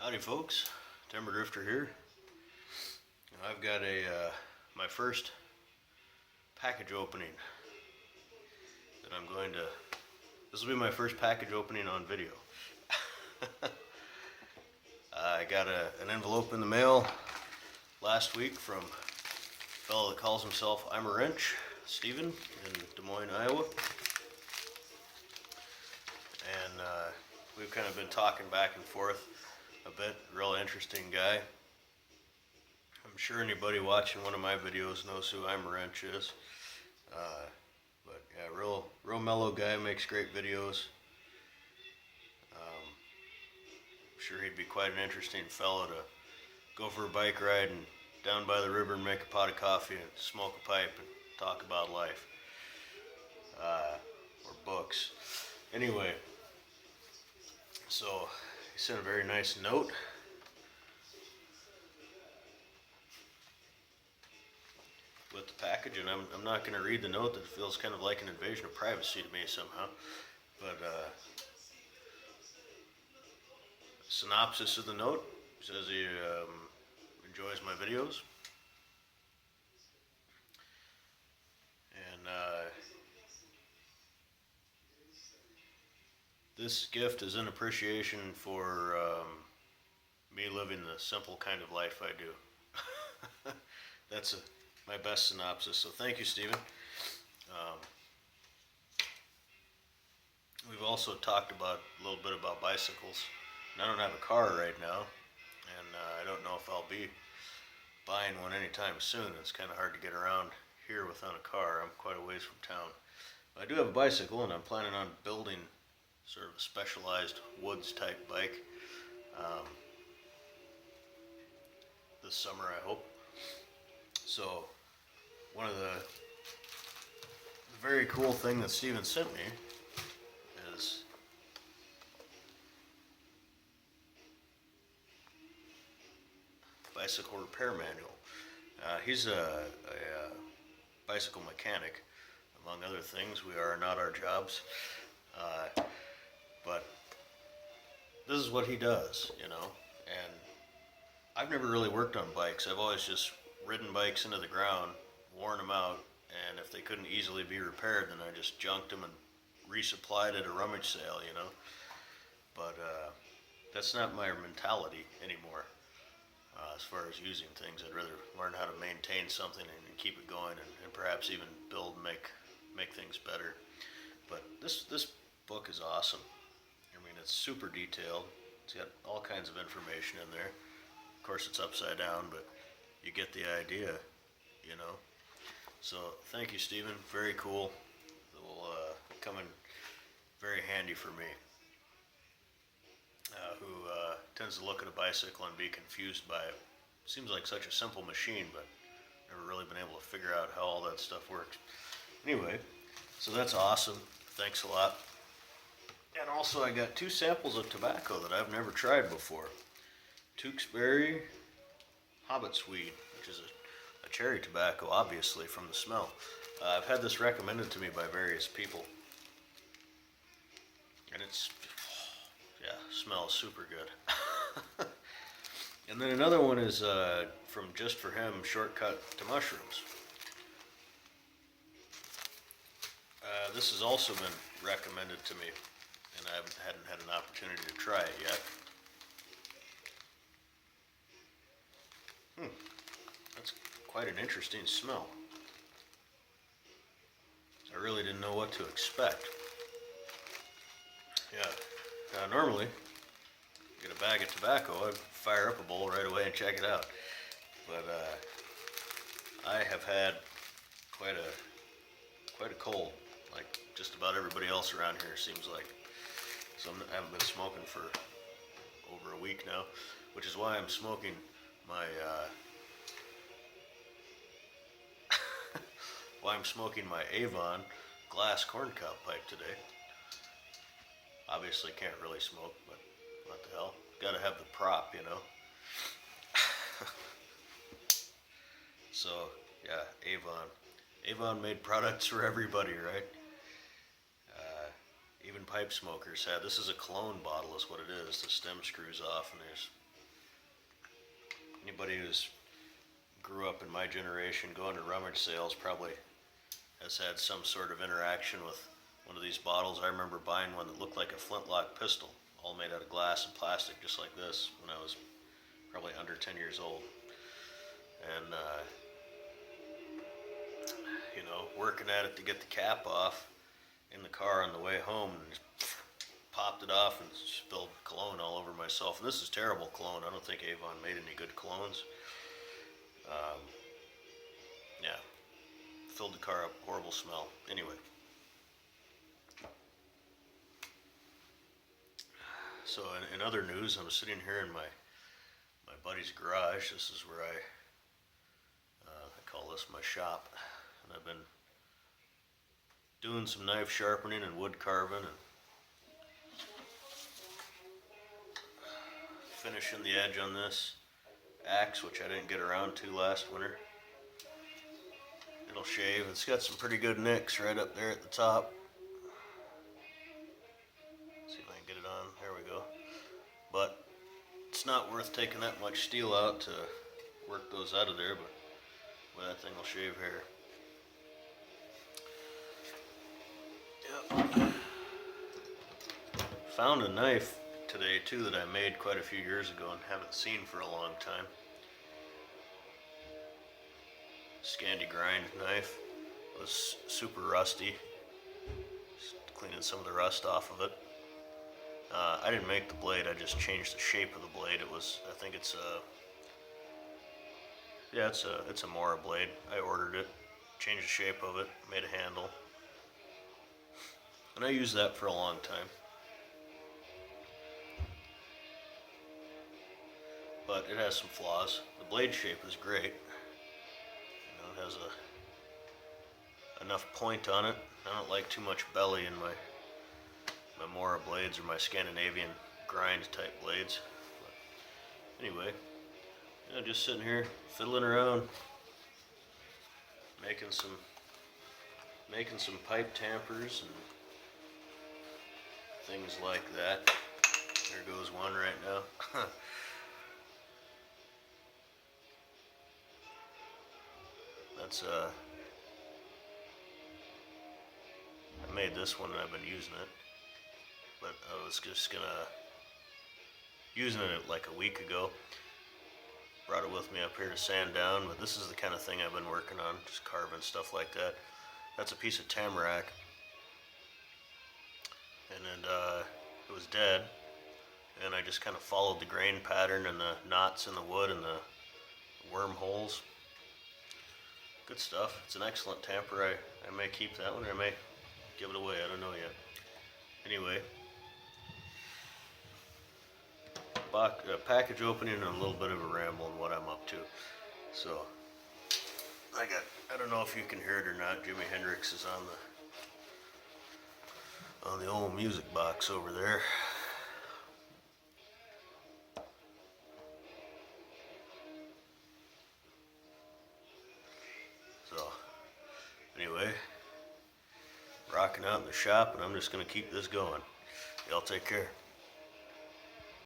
Howdy folks, Timber Drifter here. I've got my first package opening that this will be my first package opening on video. I got an envelope in the mail last week from a fellow that calls himself imawrench, Steven, in Des Moines, Iowa. And we've kind of been talking back and forth a bit. Real interesting guy. I'm sure anybody watching one of my videos knows who imawrench is. But yeah, real mellow guy, makes great videos. I'm sure he'd be quite an interesting fellow to go for a bike ride and down by the river and make a pot of coffee and smoke a pipe and talk about life. Or books. Anyway, so he sent a very nice note. With the package, and I'm not going to read the note. That feels kind of like an invasion of privacy to me somehow. But synopsis of the note says he enjoys my videos, and this gift is in appreciation for me living the simple kind of life I do. That's my best synopsis. So thank you, Stephen. We've also talked a little bit about bicycles. And I don't have a car right now, and I don't know if I'll be buying one anytime soon. It's kind of hard to get around here without a car. I'm quite a ways from town. But I do have a bicycle, and I'm planning on building sort of a specialized woods type bike this summer, I hope. So one of the very cool thing that Steven sent me is bicycle repair manual. He's a bicycle mechanic, among other things. We are not our jobs, but this is what he does, you know. And I've never really worked on bikes. I've always just ridden bikes into the ground, worn them out, and if they couldn't easily be repaired, then I just junked them and resupplied at a rummage sale, you know. But that's not my mentality anymore. As far as using things, I'd rather learn how to maintain something and keep it going, and perhaps even build and make things better. But this book is awesome. I mean, it's super detailed. It's got all kinds of information in there. Of course, it's upside down, but you get the idea, you know. So thank you, Stephen. Very cool. It will come in very handy for me, who tends to look at a bicycle and be confused by it. Seems like such a simple machine, but never really been able to figure out how all that stuff works. Anyway, so that's awesome. Thanks a lot. And also I got 2 samples of tobacco that I've never tried before. Tewksbury Hobbit's-weed, which is a cherry tobacco, obviously, from the smell. I've had this recommended to me by various people. And smells super good. And then another one is from Just For Him, Shortcut to Mushrooms. This has also been recommended to me, and I hadn't had an opportunity to try it yet. That's quite an interesting smell. I really didn't know what to expect. Yeah, normally, get a bag of tobacco, I'd fire up a bowl right away and check it out. But I have had quite a cold, like just about everybody else around here seems like. So I haven't been smoking for over a week now, which is why I'm smoking my Avon glass corncob pipe today. Obviously can't really smoke, but what the hell? Gotta have the prop, you know. So yeah, Avon made products for everybody, right? Even pipe smokers have. This is a cologne bottle is what it is. The stem screws off and there's Anybody who's grew up in my generation going to rummage sales probably has had some sort of interaction with one of these bottles. I remember buying one that looked like a flintlock pistol, all made out of glass and plastic, just like this, when I was probably under 10 years old. And, working at it to get the cap off in the car on the way home, and just popped it off and spilled cologne all over myself. And this is terrible cologne. I don't think Avon made any good colognes. Yeah, filled the car up, horrible smell. Anyway. So in other news, I'm sitting here in my buddy's garage. This is where I call this my shop. And I've been doing some knife sharpening and wood carving and finishing the edge on this axe, which I didn't get around to last winter. It'll shave. It's got some pretty good nicks right up there at the top. See if I can get it on. There we go. But it's not worth taking that much steel out to work those out of there, but well, that thing will shave hair. Yep. Found a knife today too that I made quite a few years ago and haven't seen for a long time. Scandi grind knife. It was super rusty. Just cleaning some of the rust off of it. I didn't make the blade, I just changed the shape of the blade. It was, I think it's a, yeah, it's a Mora blade. I ordered it, changed the shape of it, made a handle. And I used that for a long time. But it has some flaws. The blade shape is great. It has enough point on it. I don't like too much belly in my Mora blades or my Scandinavian grind type blades. But anyway, just sitting here fiddling around, making some pipe tampers and things like that. There goes one right now. That's I made this one and I've been using it, but I was just using it like a week ago. Brought it with me up here to sand down, but this is the kind of thing I've been working on, just carving stuff like that. That's a piece of tamarack, and then it was dead, and I just kind of followed the grain pattern and the knots in the wood and the wormholes. Good stuff. It's an excellent tamper. I may keep that one, or I may give it away. I don't know yet. Anyway, package opening and a little bit of a ramble on what I'm up to. So, I don't know if you can hear it or not. Jimi Hendrix is on the old music box over there. So, anyway, rocking out in the shop, and I'm just going to keep this going. Y'all take care.